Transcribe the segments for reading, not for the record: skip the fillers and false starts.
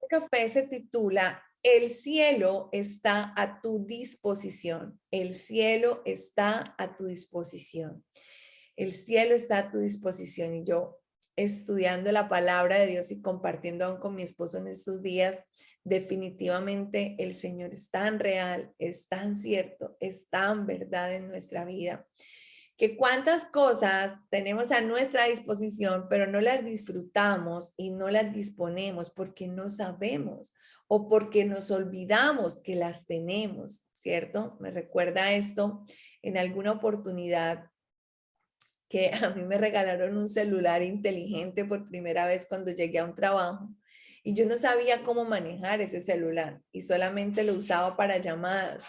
Café se titula El cielo está a tu disposición. El cielo está a tu disposición. El cielo está a tu disposición. Y yo, estudiando la palabra de Dios y compartiendo aún con mi esposo en estos días, definitivamente el Señor es tan real, es tan cierto, es tan verdad en nuestra vida, que cuántas cosas tenemos a nuestra disposición, pero no las disfrutamos y no las disponemos porque no sabemos o porque nos olvidamos que las tenemos, ¿cierto? Me recuerda esto en alguna oportunidad que a mí me regalaron un celular inteligente por primera vez cuando llegué a un trabajo y yo no sabía cómo manejar ese celular y solamente lo usaba para llamadas.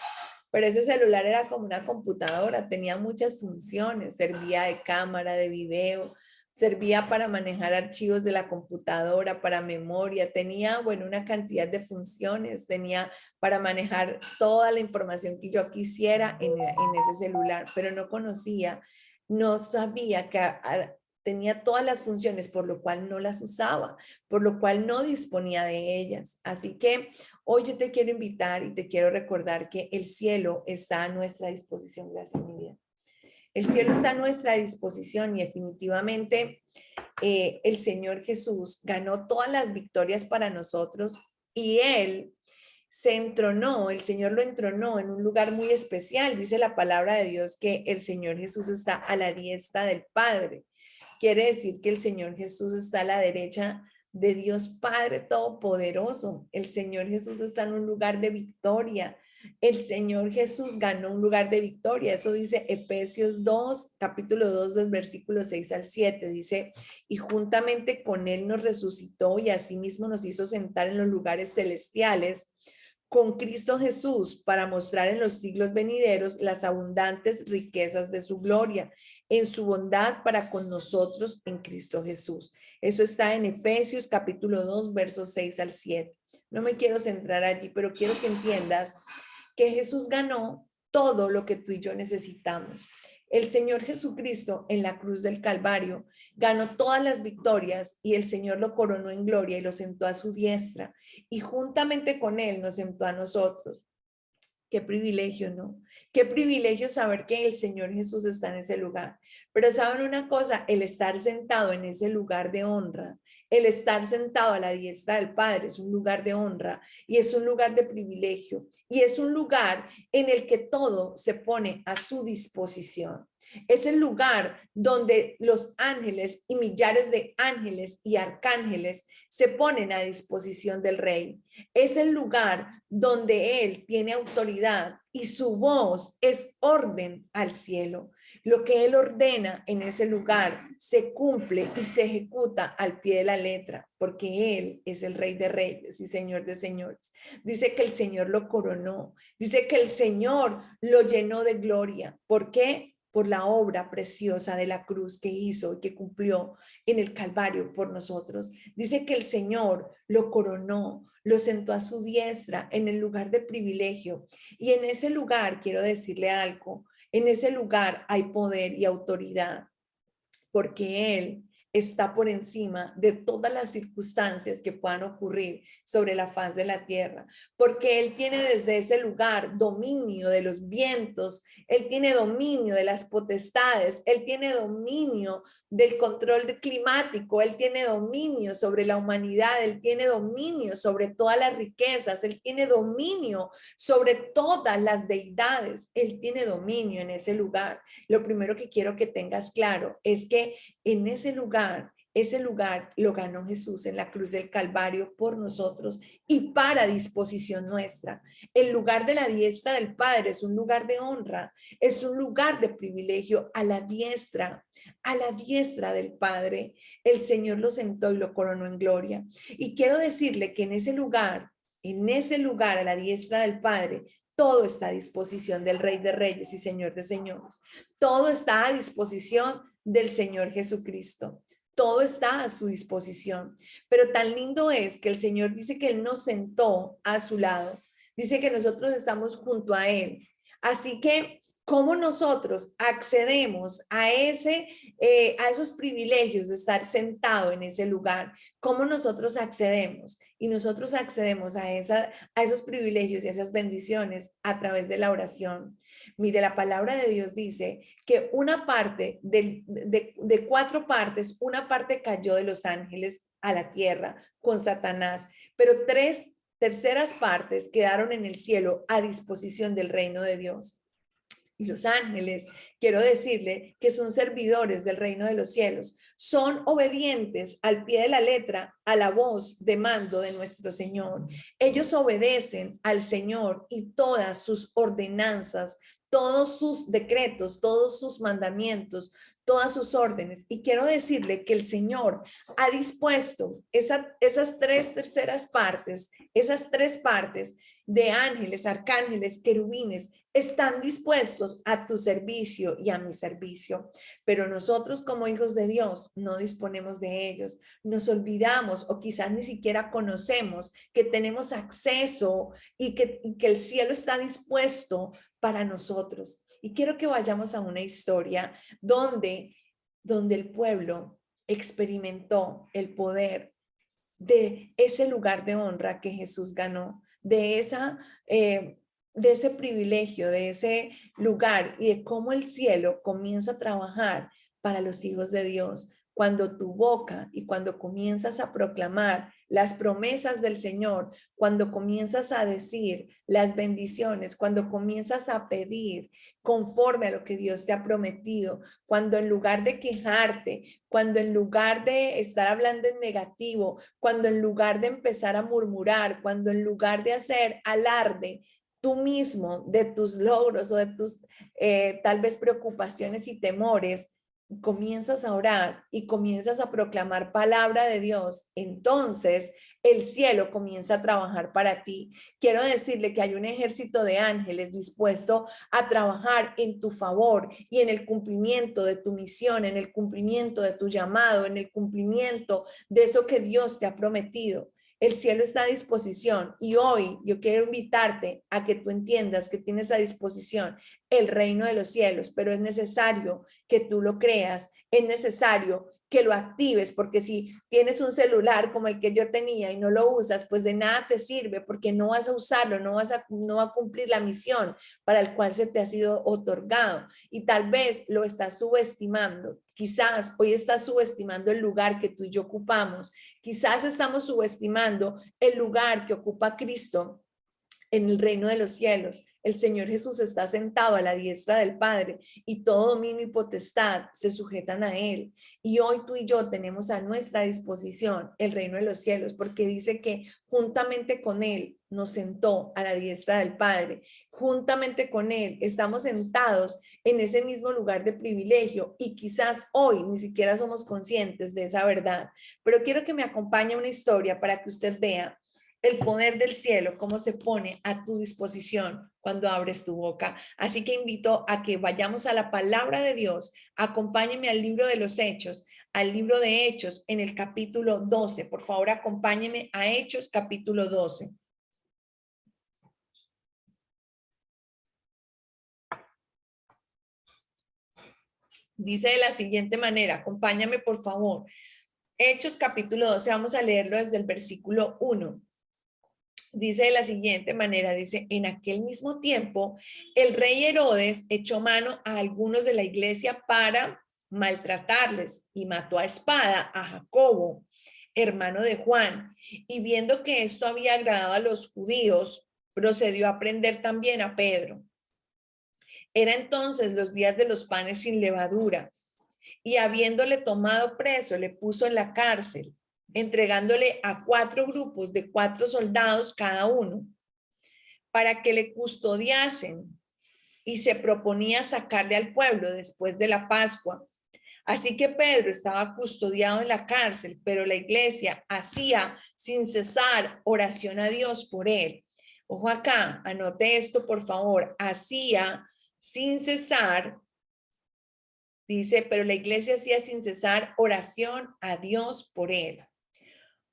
Pero ese celular era como una computadora, tenía muchas funciones, servía de cámara, de video, servía para manejar archivos de la computadora, para memoria, tenía, bueno, una cantidad de funciones, tenía para manejar toda la información que yo quisiera en ese celular, pero no conocía, no sabía que tenía todas las funciones, por lo cual no las usaba, por lo cual no disponía de ellas. Así que hoy yo te quiero invitar y te quiero recordar que el cielo está a nuestra disposición. Gracias, mi vida. El cielo está a nuestra disposición y definitivamente el Señor Jesús ganó todas las victorias para nosotros y Él se entronó, el Señor lo entronó en un lugar muy especial. Dice la palabra de Dios que el Señor Jesús está a la diestra del Padre. Quiere decir que el Señor Jesús está a la derecha de Dios Padre Todopoderoso. El Señor Jesús está en un lugar de victoria. El Señor Jesús ganó un lugar de victoria. Eso dice Efesios 2, capítulo 2, del versículo 6 al 7. Dice, y juntamente con Él nos resucitó y asimismo nos hizo sentar en los lugares celestiales con Cristo Jesús para mostrar en los siglos venideros las abundantes riquezas de su gloria, en su bondad para con nosotros en Cristo Jesús. Eso está en Efesios capítulo 2, versos 6 al 7. No me quiero centrar allí, pero quiero que entiendas que Jesús ganó todo lo que tú y yo necesitamos. El Señor Jesucristo en la cruz del Calvario ganó todas las victorias y el Señor lo coronó en gloria y lo sentó a su diestra y juntamente con Él nos sentó a nosotros. Qué privilegio, ¿no? Qué privilegio saber que el Señor Jesús está en ese lugar. Pero saben una cosa, el estar sentado en ese lugar de honra, el estar sentado a la diestra del Padre es un lugar de honra y es un lugar de privilegio y es un lugar en el que todo se pone a su disposición. Es el lugar donde los ángeles y millares de ángeles y arcángeles se ponen a disposición del Rey. Es el lugar donde Él tiene autoridad y su voz es orden al cielo. Lo que Él ordena en ese lugar se cumple y se ejecuta al pie de la letra, porque Él es el Rey de Reyes y Señor de Señores. Dice que el Señor lo coronó, dice que el Señor lo llenó de gloria. ¿Por qué? Por la obra preciosa de la cruz que hizo y que cumplió en el Calvario por nosotros. Dice que el Señor lo coronó, lo sentó a su diestra en el lugar de privilegio. Y en ese lugar, quiero decirle algo, en ese lugar hay poder y autoridad, porque Él está por encima de todas las circunstancias que puedan ocurrir sobre la faz de la tierra, porque Él tiene desde ese lugar dominio de los vientos, Él tiene dominio de las potestades, Él tiene dominio del control climático, Él tiene dominio sobre la humanidad, Él tiene dominio sobre todas las riquezas, Él tiene dominio sobre todas las deidades, Él tiene dominio en ese lugar. Lo primero que quiero que tengas claro es que en ese lugar lo ganó Jesús en la cruz del Calvario por nosotros y para disposición nuestra. El lugar de la diestra del Padre es un lugar de honra, es un lugar de privilegio a la diestra del Padre. El Señor lo sentó y lo coronó en gloria. Y quiero decirle que en ese lugar a la diestra del Padre, todo está a disposición del Rey de Reyes y Señor de Señores. Todo está a disposición del Señor Jesucristo. Todo está a su disposición. Pero tan lindo es que el Señor dice que Él nos sentó a su lado. Dice que nosotros estamos junto a Él. Así que ¿Cómo nosotros accedemos a esos privilegios de estar sentado en ese lugar? ¿Cómo nosotros accedemos? Y nosotros accedemos a esos privilegios y a esas bendiciones a través de la oración. Mire, la palabra de Dios dice que una parte de 4 partes, una parte cayó de los ángeles a la tierra con Satanás, pero 3 terceras partes quedaron en el cielo a disposición del reino de Dios. Y los ángeles, quiero decirle que son servidores del reino de los cielos, son obedientes al pie de la letra a la voz de mando de nuestro Señor. Ellos obedecen al Señor y todas sus ordenanzas, todos sus decretos, todos sus mandamientos, todas sus órdenes. Y quiero decirle que el Señor ha dispuesto esas 3 terceras partes, esas 3 partes de ángeles, arcángeles, querubines, están dispuestos a tu servicio y a mi servicio. Pero nosotros como hijos de Dios no disponemos de ellos. Nos olvidamos o quizás ni siquiera conocemos que tenemos acceso y que el cielo está dispuesto para nosotros. Y quiero que vayamos a una historia donde el pueblo experimentó el poder de ese lugar de honra que Jesús ganó, de ese privilegio, de ese lugar y de cómo el cielo comienza a trabajar para los hijos de Dios. Cuando tu boca y cuando comienzas a proclamar las promesas del Señor, cuando comienzas a decir las bendiciones, cuando comienzas a pedir conforme a lo que Dios te ha prometido, cuando en lugar de quejarte, cuando en lugar de estar hablando en negativo, cuando en lugar de empezar a murmurar, cuando en lugar de hacer alarde tú mismo de tus logros o de tus tal vez preocupaciones y temores, comienzas a orar y comienzas a proclamar palabra de Dios, entonces el cielo comienza a trabajar para ti. Quiero decirle que hay un ejército de ángeles dispuesto a trabajar en tu favor y en el cumplimiento de tu misión, en el cumplimiento de tu llamado, en el cumplimiento de eso que Dios te ha prometido. El cielo está a disposición y hoy yo quiero invitarte a que tú entiendas que tienes a disposición el reino de los cielos, pero es necesario que tú lo creas, es necesario que lo actives, porque si tienes un celular como el que yo tenía y no lo usas, pues de nada te sirve, porque no vas a usarlo, no va a cumplir la misión para el cual se te ha sido otorgado y tal vez lo estás subestimando. Quizás hoy estás subestimando el lugar que tú y yo ocupamos, quizás estamos subestimando el lugar que ocupa Cristo en el reino de los cielos. El Señor Jesús está sentado a la diestra del Padre y todo dominio y potestad se sujetan a Él. Y hoy tú y yo tenemos a nuestra disposición el reino de los cielos, porque dice que juntamente con Él nos sentó a la diestra del Padre. Juntamente con Él estamos sentados en ese mismo lugar de privilegio y quizás hoy ni siquiera somos conscientes de esa verdad. Pero quiero que me acompañe una historia para que usted vea el poder del cielo, cómo se pone a tu disposición cuando abres tu boca. Así que invito a que vayamos a la palabra de Dios. Acompáñeme al libro de los Hechos, al libro de Hechos en el capítulo 12. Por favor, acompáñeme a Hechos capítulo 12. Dice de la siguiente manera, acompáñame por favor. Hechos capítulo 12, vamos a leerlo desde el versículo 1. Dice de la siguiente manera, dice, en aquel mismo tiempo, el rey Herodes echó mano a algunos de la iglesia para maltratarles y mató a espada a Jacobo, hermano de Juan, y viendo que esto había agradado a los judíos, procedió a prender también a Pedro. Era entonces los días de los panes sin levadura, y habiéndole tomado preso, le puso en la cárcel, entregándole a 4 grupos de 4 soldados cada uno, para que le custodiasen, y se proponía sacarle al pueblo después de la Pascua. Así que Pedro estaba custodiado en la cárcel, pero la iglesia hacía sin cesar oración a Dios por él. Ojo acá, anote esto por favor, hacía sin cesar. Dice, pero la iglesia hacía sin cesar oración a Dios por él.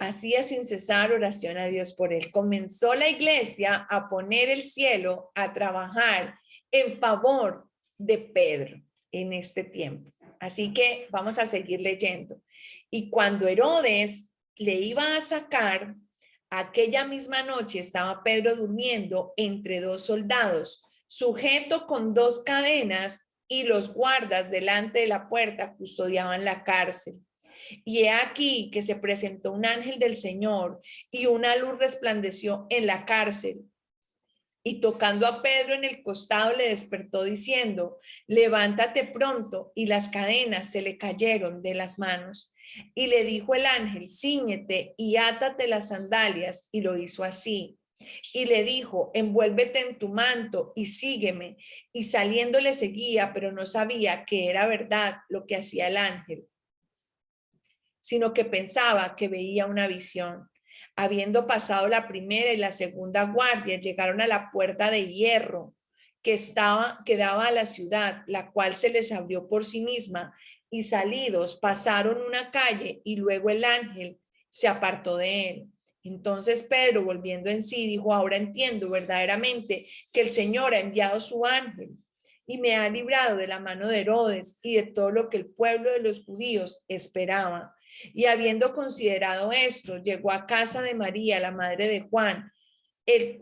Hacía sin cesar oración a Dios por él. Comenzó la iglesia a poner el cielo a trabajar en favor de Pedro en este tiempo. Así que vamos a seguir leyendo. Y cuando Herodes le iba a sacar, aquella misma noche estaba Pedro durmiendo entre dos soldados, sujeto con dos cadenas, y los guardas delante de la puerta custodiaban la cárcel. Y he aquí que se presentó un ángel del Señor y una luz resplandeció en la cárcel. Y tocando a Pedro en el costado le despertó diciendo, levántate pronto, y las cadenas se le cayeron de las manos. Y le dijo el ángel, cíñete y átate las sandalias, y lo hizo así. Y le dijo, envuélvete en tu manto y sígueme. Y saliendo le seguía, pero no sabía que era verdad lo que hacía el ángel, sino que pensaba que veía una visión. Habiendo pasado la primera y la segunda guardia, llegaron a la puerta de hierro que daba a la ciudad, la cual se les abrió por sí misma, y salidos pasaron una calle, y luego el ángel se apartó de él. Entonces Pedro, volviendo en sí, dijo, ahora entiendo verdaderamente que el Señor ha enviado su ángel y me ha librado de la mano de Herodes y de todo lo que el pueblo de los judíos esperaba. Y habiendo considerado esto, llegó a casa de María, la madre de Juan, el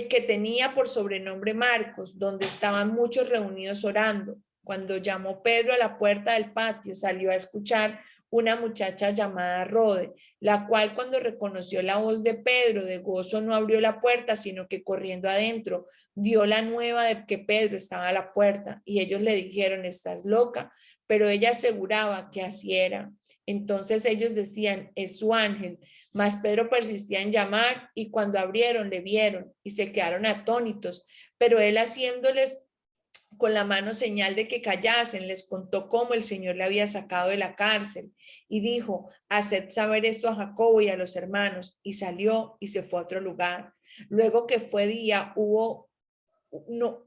que tenía por sobrenombre Marcos, donde estaban muchos reunidos orando. Cuando llamó Pedro a la puerta del patio, salió a escuchar una muchacha llamada Rode, la cual cuando reconoció la voz de Pedro de gozo no abrió la puerta, sino que corriendo adentro dio la nueva de que Pedro estaba a la puerta, y ellos le dijeron, estás loca, pero ella aseguraba que así era. Entonces ellos decían, es su ángel. Mas Pedro persistía en llamar, y cuando abrieron le vieron y se quedaron atónitos, pero él, haciéndoles con la mano señal de que callasen, les contó cómo el Señor le había sacado de la cárcel, y dijo, haced saber esto a Jacobo y a los hermanos, y salió y se fue a otro lugar. Luego que fue día, hubo no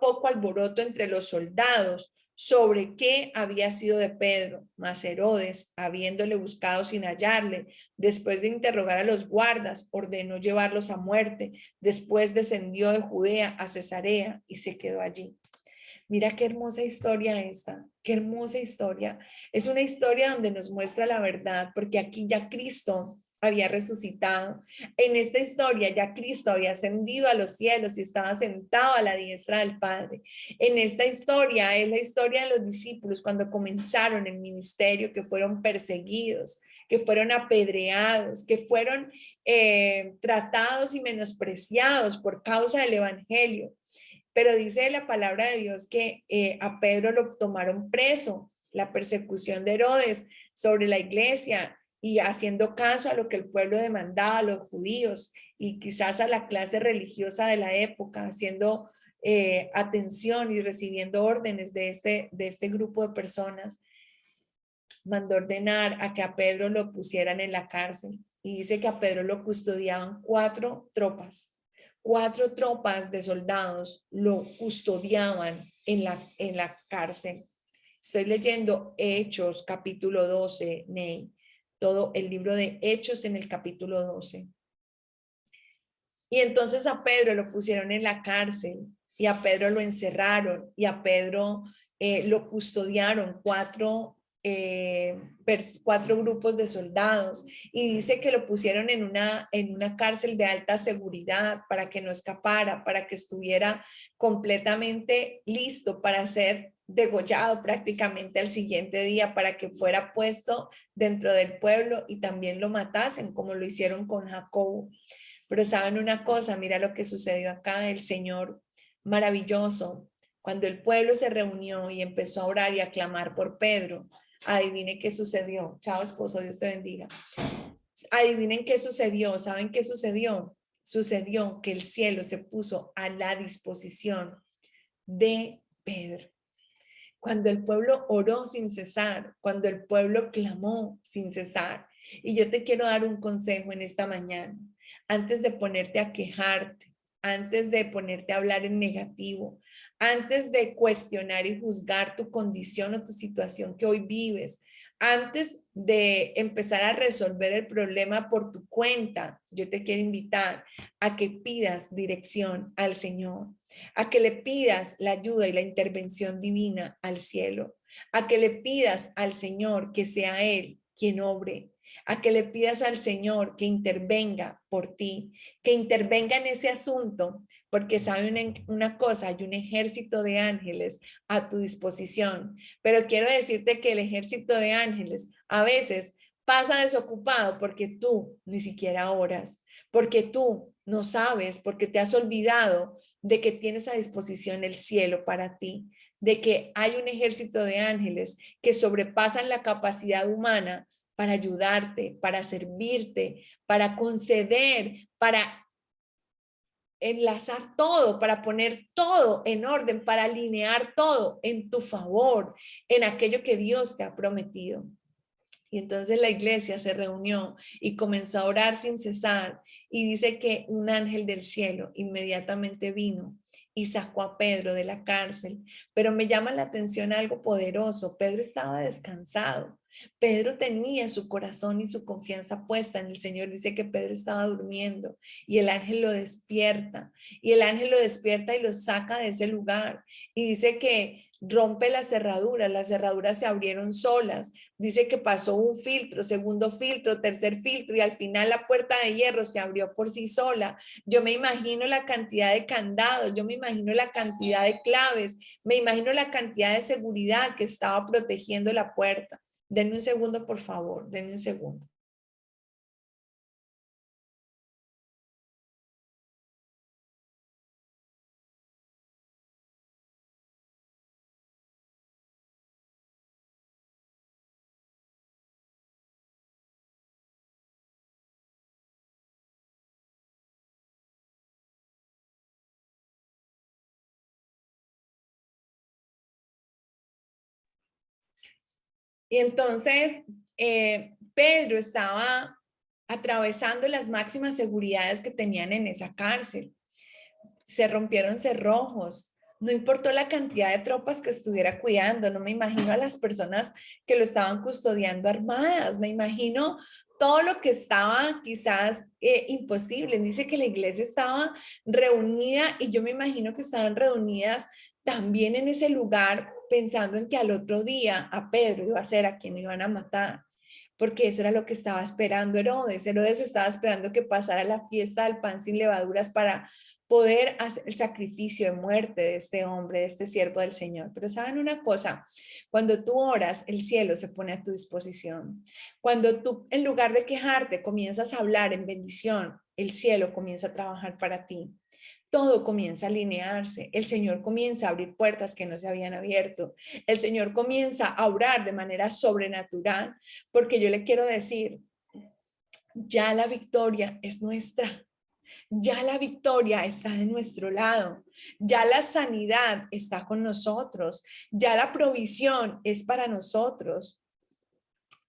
poco alboroto entre los soldados sobre qué había sido de Pedro. Mas Herodes, habiéndole buscado sin hallarle, después de interrogar a los guardas, ordenó llevarlos a muerte. Después descendió de Judea a Cesarea y se quedó allí. Mira qué hermosa historia esta, qué hermosa historia. Es una historia donde nos muestra la verdad, porque aquí ya Cristo había resucitado. En esta historia ya Cristo había ascendido a los cielos y estaba sentado a la diestra del Padre. En esta historia es la historia de los discípulos cuando comenzaron el ministerio, que fueron perseguidos, que fueron apedreados, que fueron tratados y menospreciados por causa del evangelio. Pero dice la palabra de Dios que a Pedro lo tomaron preso, la persecución de Herodes sobre la iglesia, y haciendo caso a lo que el pueblo demandaba, a los judíos y quizás a la clase religiosa de la época, haciendo atención y recibiendo órdenes de este grupo de personas, mandó ordenar a que a Pedro lo pusieran en la cárcel. Y dice que a Pedro lo custodiaban cuatro tropas de soldados, lo custodiaban en la cárcel. Estoy leyendo Hechos capítulo 12, Ney, todo el libro de Hechos en el capítulo 12. Y entonces a Pedro lo pusieron en la cárcel, y a Pedro lo encerraron, y a Pedro lo custodiaron cuatro grupos de soldados, y dice que lo pusieron en una cárcel de alta seguridad para que no escapara, para que estuviera completamente listo para ser degollado prácticamente al siguiente día, para que fuera puesto dentro del pueblo y también lo matasen como lo hicieron con Jacobo. Pero saben una cosa, mira lo que sucedió acá, el Señor maravilloso. Cuando el pueblo se reunió y empezó a orar y a clamar por Pedro, adivinen qué sucedió. Chao, esposo, Dios te bendiga. Adivinen qué sucedió. ¿Saben qué sucedió? Sucedió que el cielo se puso a la disposición de Pedro. Cuando el pueblo oró sin cesar, cuando el pueblo clamó sin cesar. Y yo te quiero dar un consejo en esta mañana. Antes de ponerte a quejarte, antes de ponerte a hablar en negativo, antes de cuestionar y juzgar tu condición o tu situación que hoy vives, antes de empezar a resolver el problema por tu cuenta, yo te quiero invitar a que pidas dirección al Señor, a que le pidas la ayuda y la intervención divina al cielo, a que le pidas al Señor que sea Él quien obre, a que le pidas al Señor que intervenga por ti, que intervenga en ese asunto, porque sabe una cosa, hay un ejército de ángeles a tu disposición, pero quiero decirte que el ejército de ángeles a veces pasa desocupado porque tú ni siquiera oras, porque tú no sabes, porque te has olvidado de que tienes a disposición el cielo para ti, de que hay un ejército de ángeles que sobrepasan la capacidad humana para ayudarte, para servirte, para conceder, para enlazar todo, para poner todo en orden, para alinear todo en tu favor, en aquello que Dios te ha prometido. Y entonces la iglesia se reunió y comenzó a orar sin cesar. Y dice que un ángel del cielo inmediatamente vino y sacó a Pedro de la cárcel. Pero me llama la atención algo poderoso. Pedro estaba descansado. Pedro tenía su corazón y su confianza puesta en el Señor. Dice que Pedro estaba durmiendo y el ángel lo despierta. Y el ángel lo despierta y lo saca de ese lugar. Y dice que rompe las cerraduras se abrieron solas. Dice que pasó un filtro, segundo filtro, tercer filtro y al final la puerta de hierro se abrió por sí sola. Yo me imagino la cantidad de candados, yo me imagino la cantidad de claves, me imagino la cantidad de seguridad que estaba protegiendo la puerta. Denme un segundo, por favor, denme un segundo. Y entonces Pedro estaba atravesando las máximas seguridades que tenían en esa cárcel. Se rompieron cerrojos, no importó la cantidad de tropas que estuviera cuidando, no me imagino a las personas que lo estaban custodiando armadas, me imagino todo lo que estaba quizás imposible. Dice que la iglesia estaba reunida y yo me imagino que estaban reunidas también en ese lugar pensando en que al otro día a Pedro iba a ser a quien iban a matar, porque eso era lo que estaba esperando Herodes. Herodes estaba esperando que pasara la fiesta del pan sin levaduras para poder hacer el sacrificio de muerte de este hombre, de este siervo del Señor. Pero saben una cosa, cuando tú oras, el cielo se pone a tu disposición. Cuando tú, en lugar de quejarte, comienzas a hablar en bendición, el cielo comienza a trabajar para ti. Todo comienza a alinearse, el Señor comienza a abrir puertas que no se habían abierto, el Señor comienza a obrar de manera sobrenatural, porque yo le quiero decir, ya la victoria es nuestra. Ya la victoria está de nuestro lado, ya la sanidad está con nosotros, ya la provisión es para nosotros,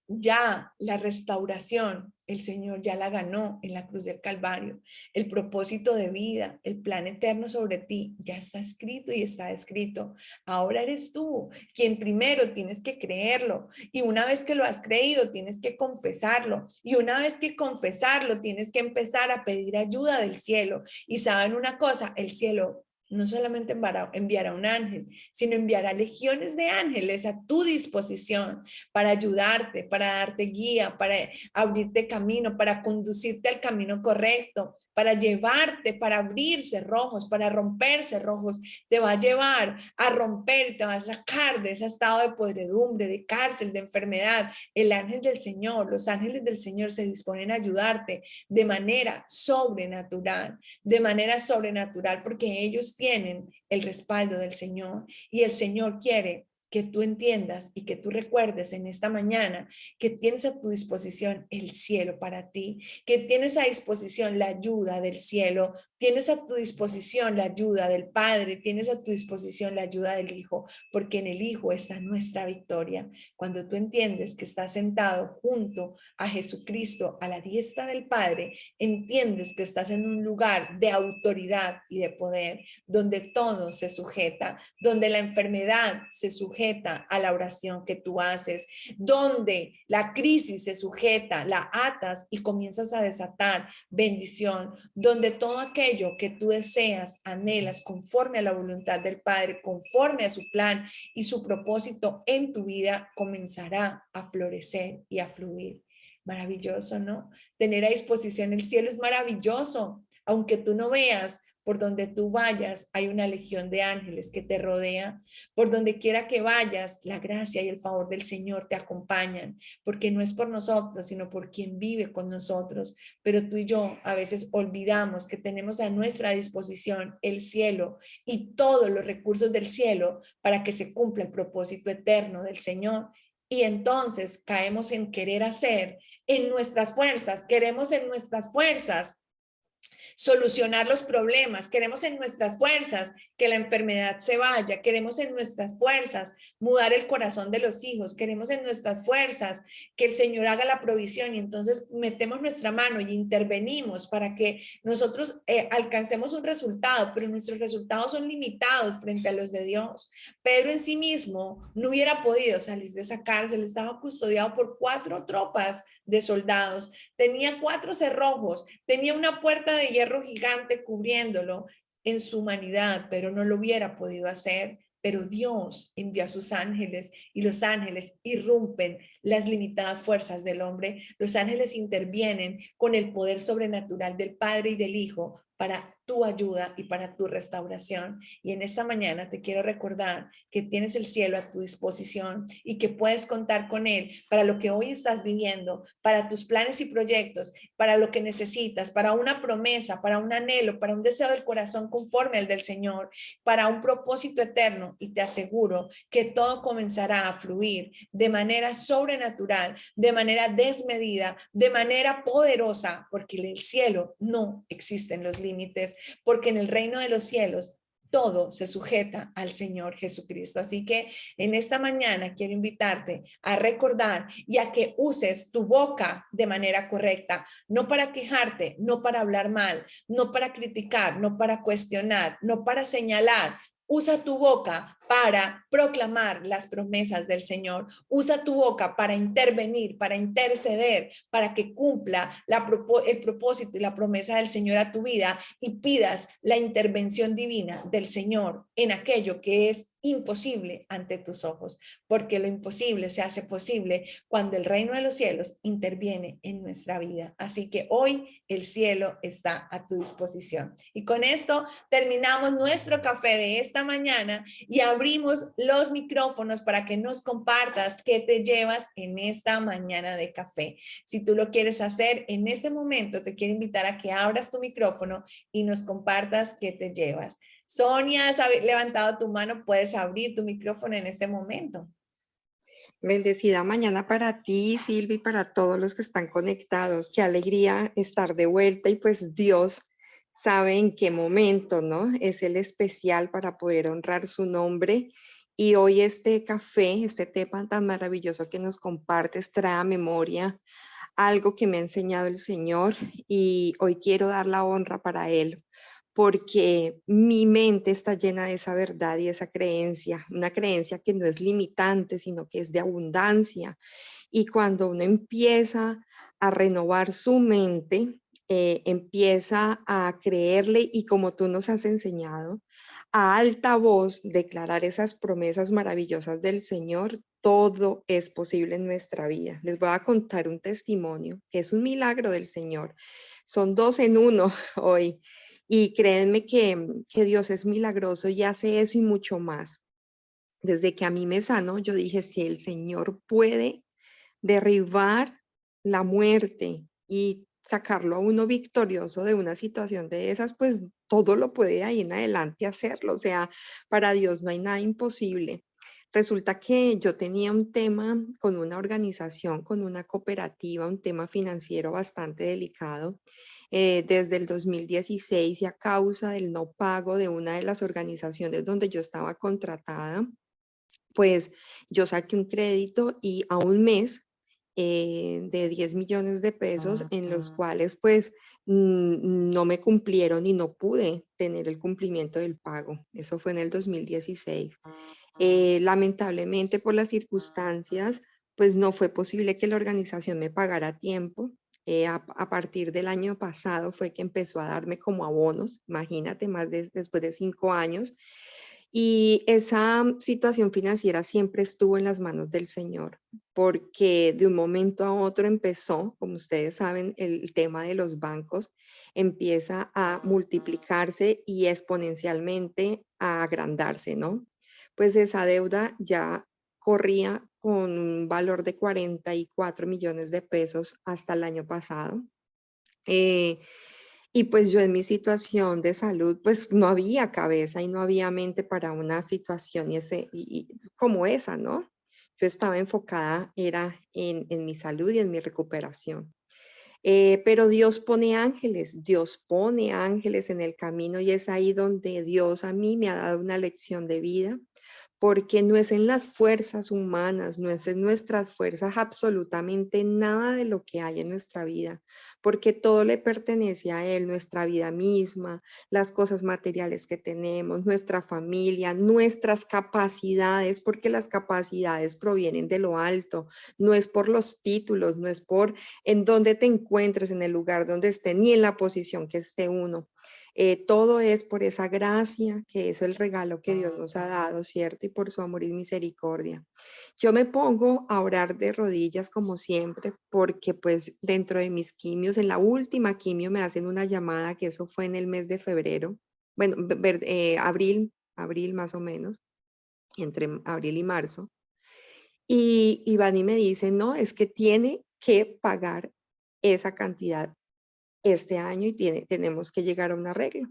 ya la restauración, el Señor ya la ganó en la cruz del Calvario. El propósito de vida, el plan eterno sobre ti ya está escrito y está escrito. Ahora eres tú quien primero tienes que creerlo y una vez que lo has creído tienes que confesarlo y una vez que confesarlo tienes que empezar a pedir ayuda del cielo. Y saben una cosa, el cielo no solamente enviará un ángel, sino enviará legiones de ángeles a tu disposición para ayudarte, para darte guía, para abrirte camino, para conducirte al camino correcto, para llevarte, para abrir cerrojos, para romper cerrojos. Te va a llevar a romper, te va a sacar de ese estado de podredumbre, de cárcel, de enfermedad. El ángel del Señor, los ángeles del Señor se disponen a ayudarte de manera sobrenatural, porque ellos tienen el respaldo del Señor y el Señor quiere que tú entiendas y que tú recuerdes en esta mañana que tienes a tu disposición el cielo para ti, que tienes a disposición la ayuda del cielo, tienes a tu disposición la ayuda del Padre, tienes a tu disposición la ayuda del Hijo, porque en el Hijo está nuestra victoria. Cuando tú entiendes que estás sentado junto a Jesucristo a la diestra del Padre, entiendes que estás en un lugar de autoridad y de poder, donde todo se sujeta, donde la enfermedad se sujeta sujeta a la oración que tú haces, donde la crisis se sujeta, la atas y comienzas a desatar bendición, donde todo aquello que tú deseas, anhelas, conforme a la voluntad del Padre, conforme a su plan y su propósito en tu vida, comenzará a florecer y a fluir. Maravilloso, ¿no? Tener a disposición el cielo es maravilloso. Aunque tú no veas, por donde tú vayas, hay una legión de ángeles que te rodea. Por donde quiera que vayas, la gracia y el favor del Señor te acompañan, porque no es por nosotros, sino por quien vive con nosotros. Pero tú y yo a veces olvidamos que tenemos a nuestra disposición el cielo y todos los recursos del cielo para que se cumpla el propósito eterno del Señor. Y entonces caemos en querer hacer en nuestras fuerzas, queremos en nuestras fuerzas solucionar los problemas, queremos en nuestras fuerzas que la enfermedad se vaya, queremos en nuestras fuerzas mudar el corazón de los hijos, queremos en nuestras fuerzas que el Señor haga la provisión y entonces metemos nuestra mano y intervenimos para que nosotros alcancemos un resultado, pero nuestros resultados son limitados frente a los de Dios. Pedro en sí mismo no hubiera podido salir de esa cárcel, estaba custodiado por 4 tropas de soldados, tenía 4 cerrojos, tenía una puerta de hierro gigante cubriéndolo en su humanidad, pero no lo hubiera podido hacer. Pero Dios envió a sus ángeles y los ángeles irrumpen las limitadas fuerzas del hombre. Los ángeles intervienen con el poder sobrenatural del Padre y del Hijo para tu ayuda y para tu restauración. Y en esta mañana te quiero recordar que tienes el cielo a tu disposición y que puedes contar con él para lo que hoy estás viviendo, para tus planes y proyectos, para lo que necesitas, para una promesa, para un anhelo, para un deseo del corazón conforme al del Señor, para un propósito eterno. Y te aseguro que todo comenzará a fluir de manera sobrenatural, de manera desmedida, de manera poderosa, porque en el cielo no existen los límites, porque en el reino de los cielos todo se sujeta al Señor Jesucristo. Así que en esta mañana quiero invitarte a recordar y a que uses tu boca de manera correcta, no para quejarte, no para hablar mal, no para criticar, no para cuestionar, no para señalar. Usa tu boca para proclamar las promesas del Señor. Usa tu boca para intervenir, para interceder, para que cumpla el propósito y la promesa del Señor a tu vida y pidas la intervención divina del Señor en aquello que es imposible ante tus ojos, porque lo imposible se hace posible cuando el reino de los cielos interviene en nuestra vida. Así que hoy el cielo está a tu disposición. Y con esto terminamos nuestro café de esta mañana y abrimos los micrófonos para que nos compartas qué te llevas en esta mañana de café. Si tú lo quieres hacer en este momento, te quiero invitar a que abras tu micrófono y nos compartas qué te llevas. Sonia, has levantado tu mano, puedes abrir tu micrófono en este momento. Bendecida mañana para ti, Silvi, y para todos los que están conectados. Qué alegría estar de vuelta y pues Dios sabe en qué momento, ¿no? Es el especial para poder honrar su nombre. Y hoy este café, este té tan maravilloso que nos compartes, trae a memoria algo que me ha enseñado el Señor y hoy quiero dar la honra para Él, porque mi mente está llena de esa verdad y esa creencia, una creencia que no es limitante, sino que es de abundancia. Y cuando uno empieza a renovar su mente, empieza a creerle y como tú nos has enseñado, a alta voz declarar esas promesas maravillosas del Señor, todo es posible en nuestra vida. Les voy a contar un testimonio que es un milagro del Señor. Son 2 en 1 hoy. Y créanme que Dios es milagroso y hace eso y mucho más. Desde que a mí me sanó, yo dije, si el Señor puede derribar la muerte y sacarlo a uno victorioso de una situación de esas, pues todo lo puede ahí en adelante hacerlo. O sea, para Dios no hay nada imposible. Resulta que yo tenía un tema con una organización, con una cooperativa, un tema financiero bastante delicado. Desde el 2016 y a causa del no pago de una de las organizaciones donde yo estaba contratada, pues yo saqué un crédito y a un mes de 10 millones de pesos en los cuales pues no me cumplieron y no pude tener el cumplimiento del pago. Eso fue en el 2016. Lamentablemente por las circunstancias, pues no fue posible que la organización me pagara a tiempo. A partir del año pasado fue que empezó a darme como abonos, imagínate, después de 5 años. Y esa situación financiera siempre estuvo en las manos del Señor, porque de un momento a otro empezó, como ustedes saben, el tema de los bancos empieza a multiplicarse y exponencialmente a agrandarse, ¿no? Pues esa deuda ya corría con un valor de 44 millones de pesos hasta el año pasado. Eh, y pues yo en mi situación de salud, pues no había cabeza y no había mente para una situación como esa, ¿no? Yo estaba enfocada, era en mi salud y en mi recuperación. Pero Dios pone ángeles en el camino y es ahí donde Dios a mí me ha dado una lección de vida, porque no es en las fuerzas humanas, no es en nuestras fuerzas absolutamente nada de lo que hay en nuestra vida, porque todo le pertenece a Él, nuestra vida misma, las cosas materiales que tenemos, nuestra familia, nuestras capacidades, porque las capacidades provienen de lo alto, no es por los títulos, no es por en dónde te encuentres, en el lugar donde esté, ni en la posición que esté uno. Todo es por esa gracia, que es el regalo que Dios nos ha dado, ¿cierto? Y por su amor y misericordia. Yo me pongo a orar de rodillas como siempre, porque pues dentro de mis quimios, en la última quimio me hacen una llamada, que eso fue en el mes de febrero, bueno, abril más o menos, entre abril y marzo. Y van y me dicen, no, es que tiene que pagar esa cantidad este año y tenemos que llegar a un arreglo.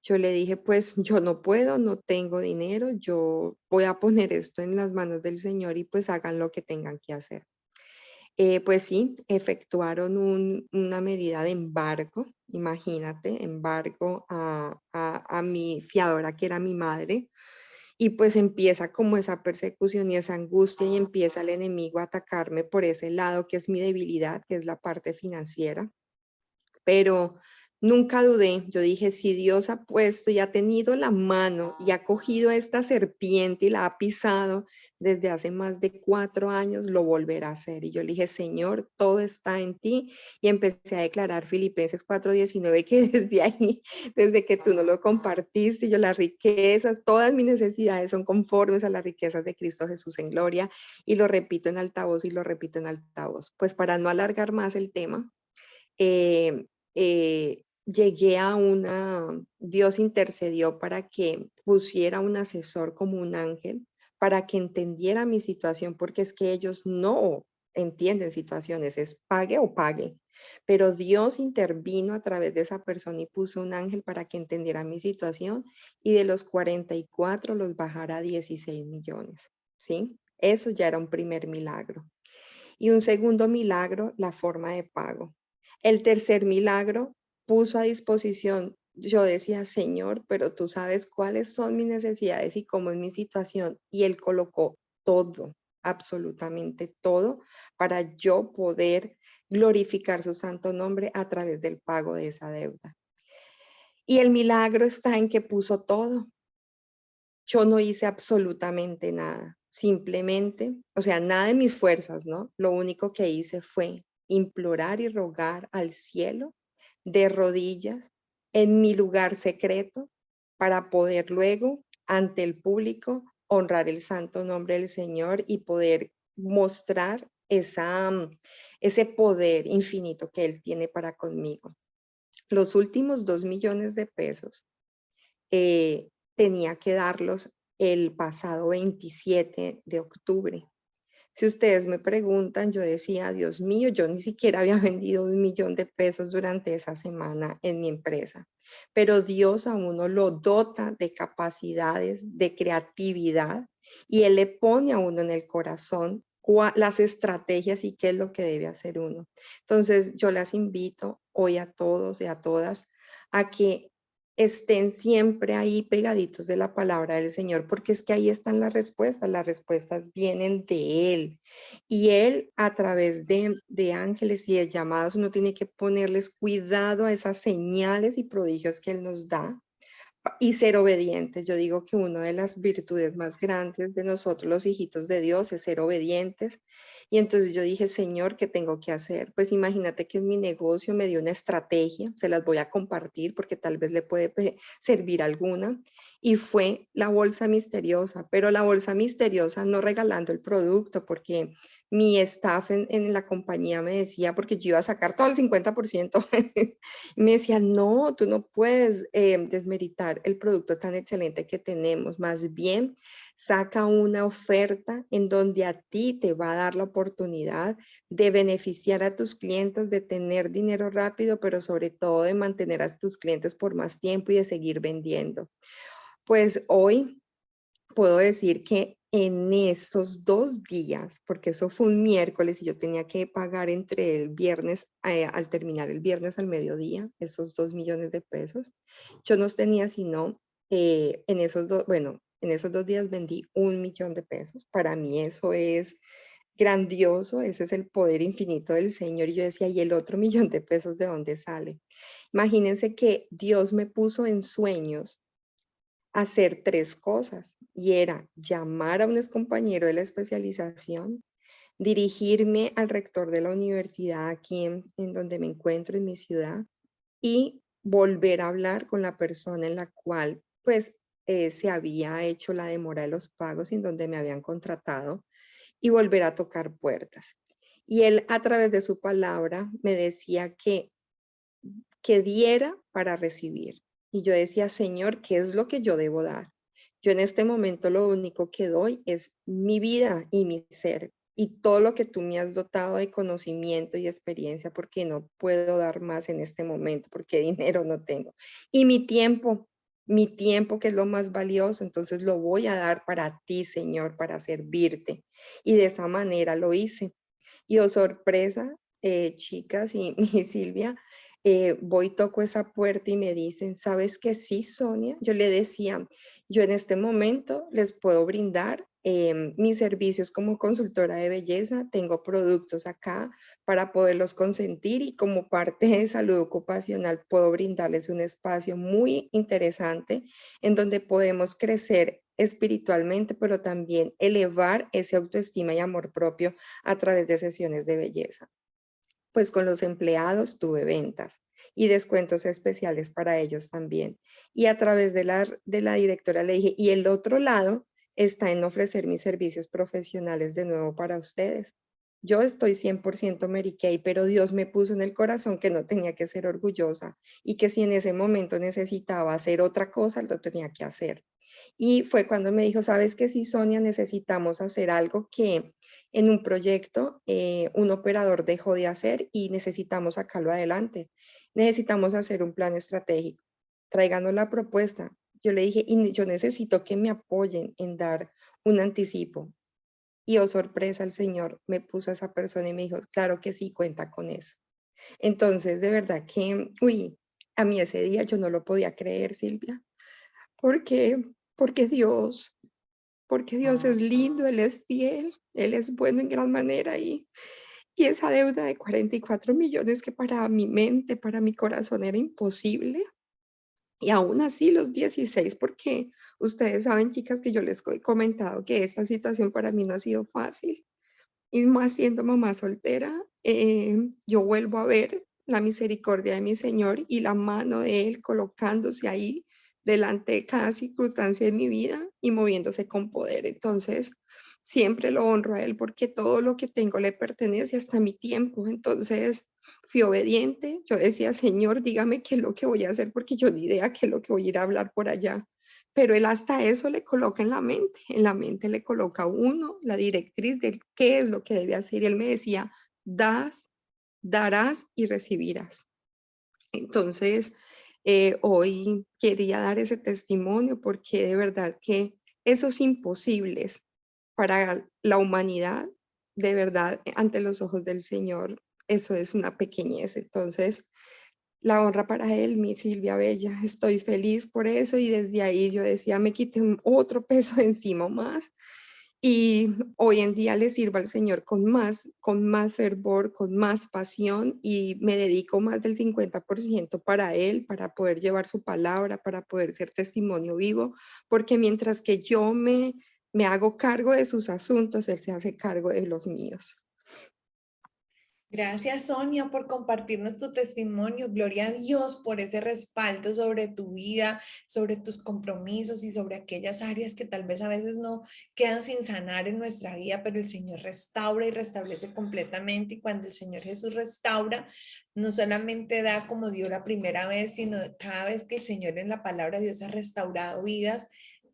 Yo le dije, pues yo no puedo, no tengo dinero, yo voy a poner esto en las manos del Señor y pues hagan lo que tengan que hacer. Pues sí, efectuaron una medida de embargo, imagínate, embargo a mi fiadora, que era mi madre, y pues empieza como esa persecución y esa angustia y empieza el enemigo a atacarme por ese lado que es mi debilidad, que es la parte financiera. Pero nunca dudé. Yo dije, si Dios ha puesto y ha tenido la mano y ha cogido a esta serpiente y la ha pisado desde hace más de 4 años, lo volverá a hacer. Y yo le dije, Señor, todo está en ti. Y empecé a declarar Filipenses 4:19, que desde ahí, desde que tú no lo compartiste, yo las riquezas, todas mis necesidades son conformes a las riquezas de Cristo Jesús en gloria. Y lo repito en altavoz y lo repito en altavoz. Pues para no alargar más el tema, eh, llegué a Dios intercedió para que pusiera un asesor como un ángel, para que entendiera mi situación, porque es que ellos no entienden situaciones, es pague o pague. Pero Dios intervino a través de esa persona y puso un ángel para que entendiera mi situación y de los 44 los bajara a 16 millones, ¿sí? Eso ya era un primer milagro. Y un segundo milagro, la forma de pago. El tercer milagro puso a disposición, yo decía, Señor, pero tú sabes cuáles son mis necesidades y cómo es mi situación. Y Él colocó todo, absolutamente todo, para yo poder glorificar su santo nombre a través del pago de esa deuda. Y el milagro está en que puso todo. Yo no hice absolutamente nada, simplemente, o sea, nada de mis fuerzas, ¿no? Lo único que hice fue implorar y rogar al cielo de rodillas en mi lugar secreto para poder luego, ante el público, honrar el santo nombre del Señor y poder mostrar ese poder infinito que Él tiene para conmigo. Los últimos 2 millones de pesos tenía que darlos el pasado 27 de octubre. Si ustedes me preguntan, yo decía, Dios mío, yo ni siquiera había vendido 1 millón de pesos durante esa semana en mi empresa, pero Dios a uno lo dota de capacidades, de creatividad, y Él le pone a uno en el corazón las estrategias y qué es lo que debe hacer uno. Entonces, yo las invito hoy a todos y a todas a que estén siempre ahí pegaditos de la palabra del Señor, porque es que ahí están las respuestas vienen de Él. Y Él a través de ángeles y de llamadas, uno tiene que ponerles cuidado a esas señales y prodigios que Él nos da y ser obedientes. Yo digo que una de las virtudes más grandes de nosotros, los hijitos de Dios, es ser obedientes. Y entonces yo dije, Señor, ¿qué tengo que hacer? Pues imagínate que en mi negocio me dio una estrategia, se las voy a compartir porque tal vez le puede servir alguna. Y fue la bolsa misteriosa, pero la bolsa misteriosa no regalando el producto, porque mi staff en la compañía me decía, porque yo iba a sacar todo el 50%, y me decía, no, tú no puedes desmeritar el producto tan excelente que tenemos, más bien saca una oferta en donde a ti te va a dar la oportunidad de beneficiar a tus clientes, de tener dinero rápido, pero sobre todo de mantener a tus clientes por más tiempo y de seguir vendiendo. Pues hoy puedo decir que en esos 2 días, porque eso fue un miércoles y yo tenía que pagar entre el viernes, al terminar el viernes al mediodía, esos 2 millones de pesos, yo no tenía sino, en esos 2 días vendí 1 millón de pesos. Para mí eso es grandioso, ese es el poder infinito del Señor. Y yo decía, ¿y el otro 1 millón de pesos de dónde sale? Imagínense que Dios me puso en sueños hacer 3 cosas y era llamar a un excompañero de la especialización, dirigirme al rector de la universidad aquí en donde me encuentro en mi ciudad y volver a hablar con la persona en la cual pues se había hecho la demora de los pagos y en donde me habían contratado y volver a tocar puertas. Y él a través de su palabra me decía que diera para recibir. Y yo decía, Señor, ¿qué es lo que yo debo dar? Yo en este momento lo único que doy es mi vida y mi ser y todo lo que tú me has dotado de conocimiento y experiencia, porque no puedo dar más en este momento, porque dinero no tengo. Y mi tiempo que es lo más valioso, entonces lo voy a dar para ti, Señor, para servirte. Y de esa manera lo hice. Y oh sorpresa, chicas y Silvia, voy, toco esa puerta y me dicen, ¿sabes qué? Sí, Sonia. Yo le decía, yo en este momento les puedo brindar mis servicios como consultora de belleza, tengo productos acá para poderlos consentir y como parte de salud ocupacional puedo brindarles un espacio muy interesante en donde podemos crecer espiritualmente, pero también elevar ese autoestima y amor propio a través de sesiones de belleza. Pues con los empleados tuve ventas y descuentos especiales para ellos también. Y a través de la directora le dije, y el otro lado está en ofrecer mis servicios profesionales de nuevo para ustedes. Yo estoy 100% Mary Kay, pero Dios me puso en el corazón que no tenía que ser orgullosa y que si en ese momento necesitaba hacer otra cosa, lo tenía que hacer. Y fue cuando me dijo, ¿sabes qué? Sí, Sonia, necesitamos hacer algo que en un proyecto un operador dejó de hacer y necesitamos sacarlo adelante. Necesitamos hacer un plan estratégico. Tráiganos la propuesta. Yo le dije, y yo necesito que me apoyen en dar un anticipo. Y oh sorpresa, el Señor me puso a esa persona y me dijo, claro que sí, cuenta con eso. Entonces, de verdad que, uy, a mí ese día yo no lo podía creer, Silvia, porque, porque Dios es lindo, Él es fiel, Él es bueno en gran manera y esa deuda de 44 millones que para mi mente, para mi corazón era imposible. Y aún así los 16, porque ustedes saben, chicas, que yo les he comentado que esta situación para mí no ha sido fácil. Y más siendo mamá soltera, yo vuelvo a ver la misericordia de mi Señor y la mano de Él colocándose ahí delante de cada circunstancia de mi vida y moviéndose con poder. Entonces, siempre lo honro a Él porque todo lo que tengo le pertenece hasta mi tiempo. Entonces, fui obediente. Yo decía, Señor, dígame qué es lo que voy a hacer porque yo ni idea qué es lo que voy a ir a hablar por allá. Pero él hasta eso le coloca en la mente le coloca uno la directriz de qué es lo que debe hacer. Y él me decía, das, darás y recibirás. Entonces, hoy quería dar ese testimonio porque de verdad que esos imposibles para la humanidad, de verdad, ante los ojos del Señor, eso es una pequeñez. Entonces, la honra para él, mi Silvia Bella. Estoy feliz por eso y desde ahí yo decía, me quité otro peso de encima más y hoy en día le sirvo al Señor con más fervor, con más pasión y me dedico más del 50% para Él, para poder llevar su palabra, para poder ser testimonio vivo, porque mientras que yo me hago cargo de sus asuntos, Él se hace cargo de los míos. Gracias, Sonia, por compartirnos tu testimonio. Gloria a Dios por ese respaldo sobre tu vida, sobre tus compromisos y sobre aquellas áreas que tal vez a veces no quedan sin sanar en nuestra vida, pero el Señor restaura y restablece completamente. Y cuando el Señor Jesús restaura, no solamente da como dio la primera vez, sino cada vez que el Señor en la palabra de Dios ha restaurado vidas,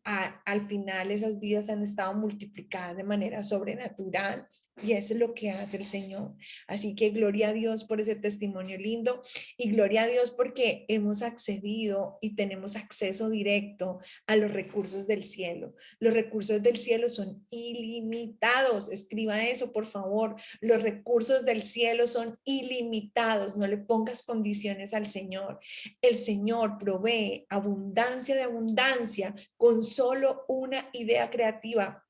al final esas vidas han estado multiplicadas de manera sobrenatural. Y eso es lo que hace el Señor. Así que gloria a Dios por ese testimonio lindo y gloria a Dios porque hemos accedido y tenemos acceso directo a los recursos del cielo. Los recursos del cielo son ilimitados. Escriba eso, por favor. Los recursos del cielo son ilimitados. No le pongas condiciones al Señor. El Señor provee abundancia de abundancia con solo una idea creativa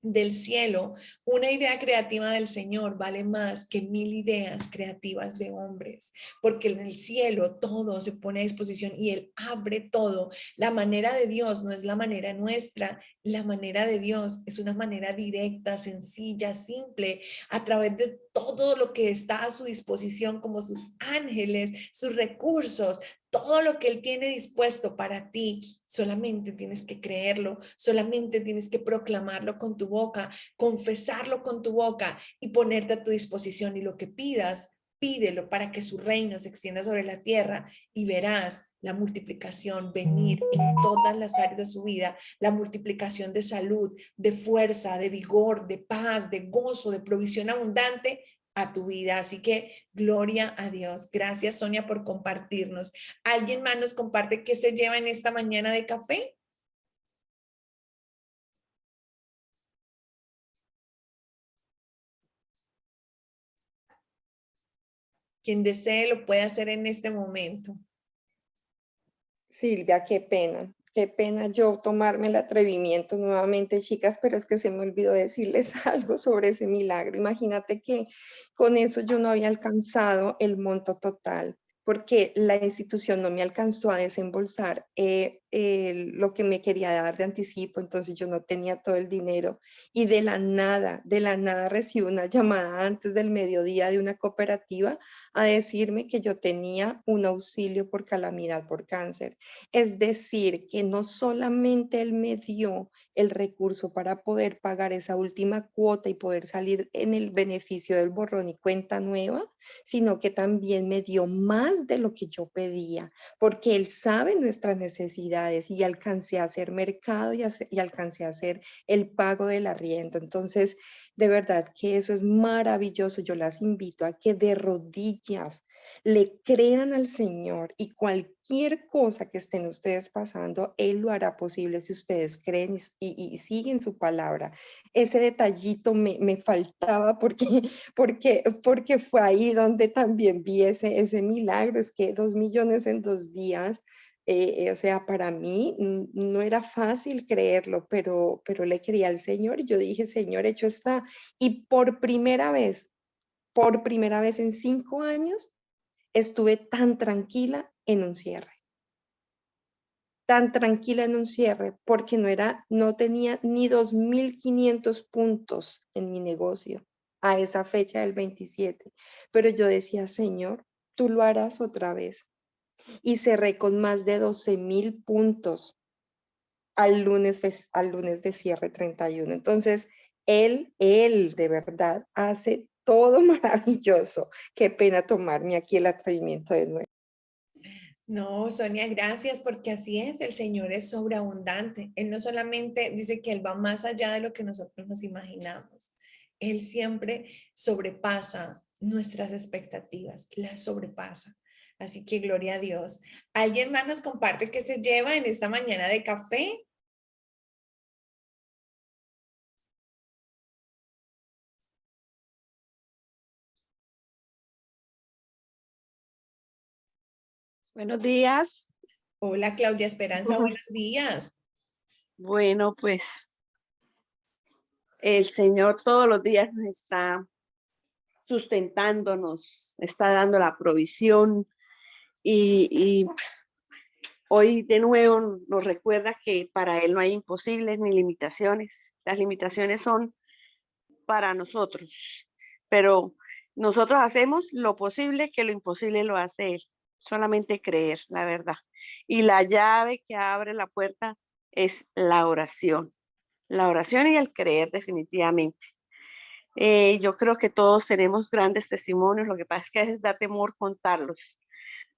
del cielo. Una idea creativa del Señor vale más que 1000 ideas creativas de hombres, porque en el cielo todo se pone a disposición y Él abre todo. La manera de Dios no es la manera nuestra, la manera de Dios es una manera directa, sencilla, simple, a través de todo lo que está a su disposición, como sus ángeles, sus recursos, todo lo que Él tiene dispuesto para ti. Solamente tienes que creerlo, solamente tienes que proclamarlo con tu boca, confesarlo con tu boca y ponerte a tu disposición. Y lo que pidas, pídelo para que su reino se extienda sobre la tierra y verás la multiplicación venir en todas las áreas de su vida, la multiplicación de salud, de fuerza, de vigor, de paz, de gozo, de provisión abundante a tu vida. Así que gloria a Dios. Gracias, Sonia, por compartirnos. ¿Alguien más nos comparte qué se lleva en esta mañana de café? Quien desee lo puede hacer en este momento. Silvia, qué pena yo tomarme el atrevimiento nuevamente, chicas, pero es que se me olvidó decirles algo sobre ese milagro. Imagínate que con eso yo no había alcanzado el monto total, porque la institución no me alcanzó a desembolsar lo que me quería dar de anticipo, entonces yo no tenía todo el dinero y de la nada recibo una llamada antes del mediodía de una cooperativa a decirme que yo tenía un auxilio por calamidad por cáncer. Es decir, que no solamente él me dio el recurso para poder pagar esa última cuota y poder salir en el beneficio del borrón y cuenta nueva, sino que también me dio más de lo que yo pedía, porque él sabe nuestras necesidades y alcancé a hacer mercado y alcancé a hacer el pago del arriendo. Entonces, de verdad que eso es maravilloso. Yo las invito a que de rodillas le crean al Señor y cualquier cosa que estén ustedes pasando, Él lo hará posible si ustedes creen y siguen su palabra. Ese detallito me faltaba porque fue ahí donde también vi ese milagro. Es que 2 millones en 2 días. O sea, para mí no era fácil creerlo, pero le creía al Señor y yo dije, Señor, hecho está. Y por primera vez en 5 años, estuve tan tranquila en un cierre, porque no tenía ni 2.500 puntos en mi negocio a esa fecha del 27. Pero yo decía, Señor, tú lo harás otra vez. Y cerré con más de 12.000 puntos al lunes de cierre 31. Entonces, él de verdad hace todo maravilloso. Qué pena tomarme aquí el atrevimiento de nuevo. No, Sonia, gracias, porque así es, el Señor es sobreabundante. Él no solamente dice que Él va más allá de lo que nosotros nos imaginamos. Él siempre sobrepasa nuestras expectativas, las sobrepasa. Así que gloria a Dios. ¿Alguien más nos comparte qué se lleva en esta mañana de café? Buenos días. Hola, Claudia Esperanza, buenos días. Bueno, pues El Señor todos los días nos está sustentando, nos está dando la provisión pues, hoy de nuevo nos recuerda que para Él no hay imposibles ni limitaciones. Las limitaciones son para nosotros, pero nosotros hacemos lo posible, que lo imposible lo hace Él. Solamente creer, la verdad. Y la llave que abre la puerta es la oración. La oración y el creer definitivamente. Yo creo que todos tenemos grandes testimonios, lo que pasa es que a veces da temor contarlos,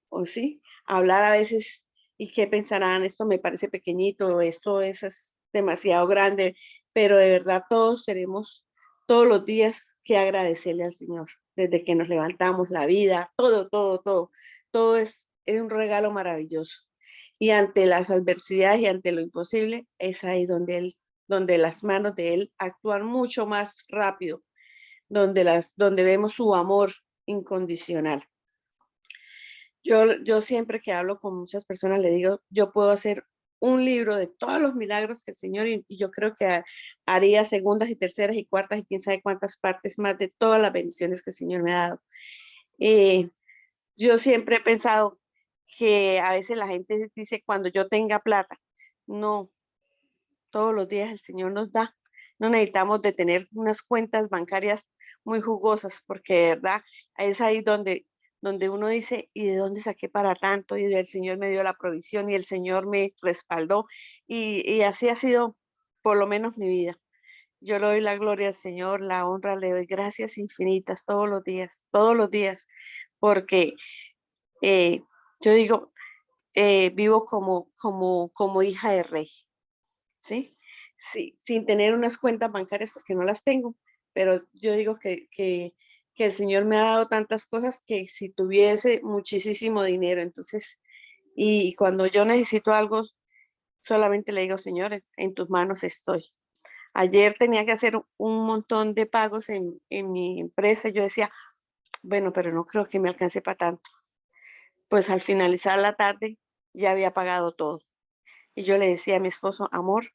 ¿o sí? Hablar a veces, ¿y qué pensarán? Esto me parece pequeñito, esto es demasiado grande, pero de verdad todos tenemos todos los días que agradecerle al Señor, desde que nos levantamos, la vida, todo es un regalo maravilloso. Y ante las adversidades y ante lo imposible, es ahí donde las manos de Él actúan mucho más rápido, donde vemos su amor incondicional. Yo siempre que hablo con muchas personas le digo, yo puedo hacer un libro de todos los milagros que el Señor, y yo creo que haría segundas y terceras y cuartas y quién sabe cuántas partes más de todas las bendiciones que el Señor me ha dado. Yo siempre he pensado que a veces la gente dice cuando yo tenga plata, no, todos los días el Señor nos da. No necesitamos de tener unas cuentas bancarias muy jugosas, porque de verdad es ahí donde uno dice, ¿y de dónde saqué para tanto? Y el Señor me dio la provisión y el Señor me respaldó. Y así ha sido por lo menos mi vida. Yo le doy la gloria al Señor, la honra, le doy gracias infinitas todos los días, porque eh, yo digo, vivo como hija de rey. ¿Sí? Sí, sin tener unas cuentas bancarias porque no las tengo, pero yo digo que el Señor me ha dado tantas cosas que si tuviese muchísimo dinero, entonces, y cuando yo necesito algo, solamente le digo, Señor, en tus manos estoy. Ayer tenía que hacer un montón de pagos en mi empresa, yo decía, bueno, pero no creo que me alcance para tanto. Pues al finalizar la tarde ya había pagado todo. Y yo le decía a mi esposo, amor,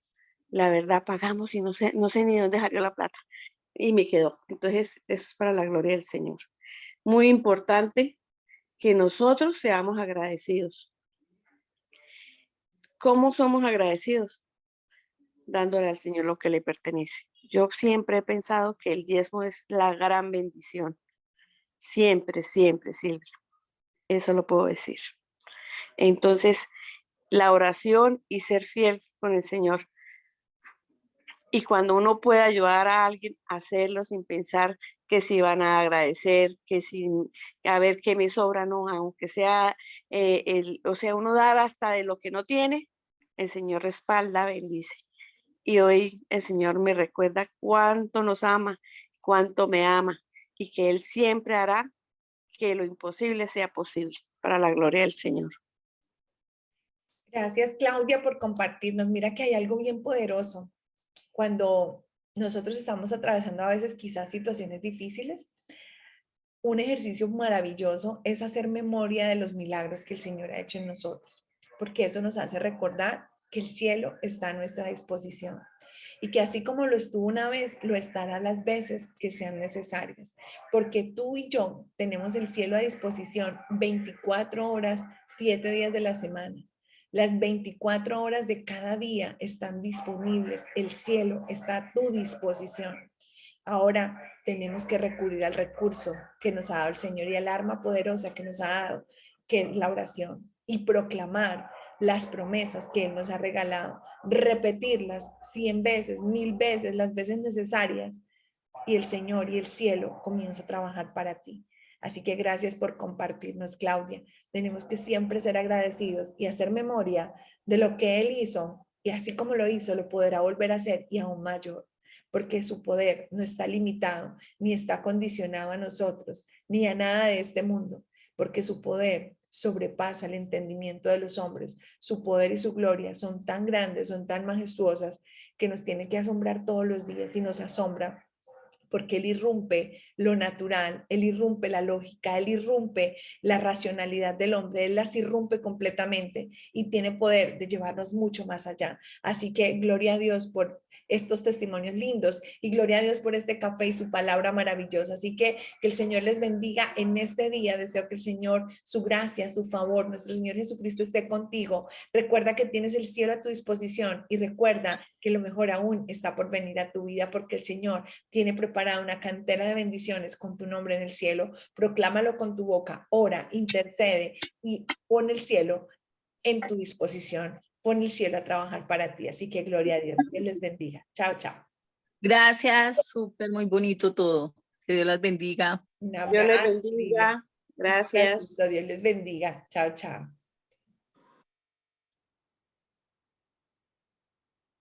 la verdad pagamos y no sé ni dónde salió la plata. Y me quedó. Entonces, eso es para la gloria del Señor. Muy importante que nosotros seamos agradecidos. ¿Cómo somos agradecidos? Dándole al Señor lo que le pertenece. Yo siempre he pensado que el diezmo es la gran bendición. Siempre, siempre, Silvia. Eso lo puedo decir. Entonces, la oración y ser fiel con el Señor. Y cuando uno puede ayudar a alguien a hacerlo sin pensar que si van a agradecer, que sin a ver qué me sobra, no, aunque sea, o sea, uno dar hasta de lo que no tiene, el Señor respalda, bendice. Y hoy el Señor me recuerda cuánto nos ama, cuánto me ama y que Él siempre hará que lo imposible sea posible para la gloria del Señor. Gracias, Claudia, por compartirnos. Mira que hay algo bien poderoso cuando nosotros estamos atravesando a veces quizás situaciones difíciles. Un ejercicio maravilloso es hacer memoria de los milagros que el Señor ha hecho en nosotros, porque eso nos hace recordar que el cielo está a nuestra disposición y que así como lo estuvo una vez, lo estará las veces que sean necesarias, porque tú y yo tenemos el cielo a disposición 24 horas, 7 días de la semana. Las 24 horas de cada día están disponibles, el cielo está a tu disposición. Ahora tenemos que recurrir al recurso que nos ha dado el Señor y al arma poderosa que nos ha dado, que es la oración, y proclamar las promesas que Él nos ha regalado, repetirlas 100 veces, 1000 veces, las veces necesarias, y el Señor y el cielo comienza a trabajar para ti. Así que gracias por compartirnos, Claudia. Tenemos que siempre ser agradecidos y hacer memoria de lo que Él hizo, y así como lo hizo, lo podrá volver a hacer y aún mayor, porque su poder no está limitado, ni está condicionado a nosotros, ni a nada de este mundo, porque su poder sobrepasa el entendimiento de los hombres. Su poder y su gloria son tan grandes, son tan majestuosas, que nos tiene que asombrar todos los días y nos asombra porque Él irrumpe lo natural, Él irrumpe la lógica, Él irrumpe la racionalidad del hombre, Él las irrumpe completamente y tiene poder de llevarnos mucho más allá. Así que gloria a Dios por estos testimonios lindos y gloria a Dios por este café y su palabra maravillosa. Así que el Señor les bendiga en este día. Deseo que el Señor, su gracia, su favor, nuestro Señor Jesucristo esté contigo. Recuerda que tienes el cielo a tu disposición y recuerda que lo mejor aún está por venir a tu vida porque el Señor tiene preparada una cantera de bendiciones con tu nombre en el cielo. Proclámalo con tu boca, ora, intercede y pon el cielo en tu disposición. Pon el cielo a trabajar para ti. Así que gloria a Dios. Dios les bendiga. Chao, chao. Gracias, súper, muy bonito todo. Que Dios las bendiga. Un Dios les abrazo. bendiga. Gracias. Dios les bendiga. Chao, chao.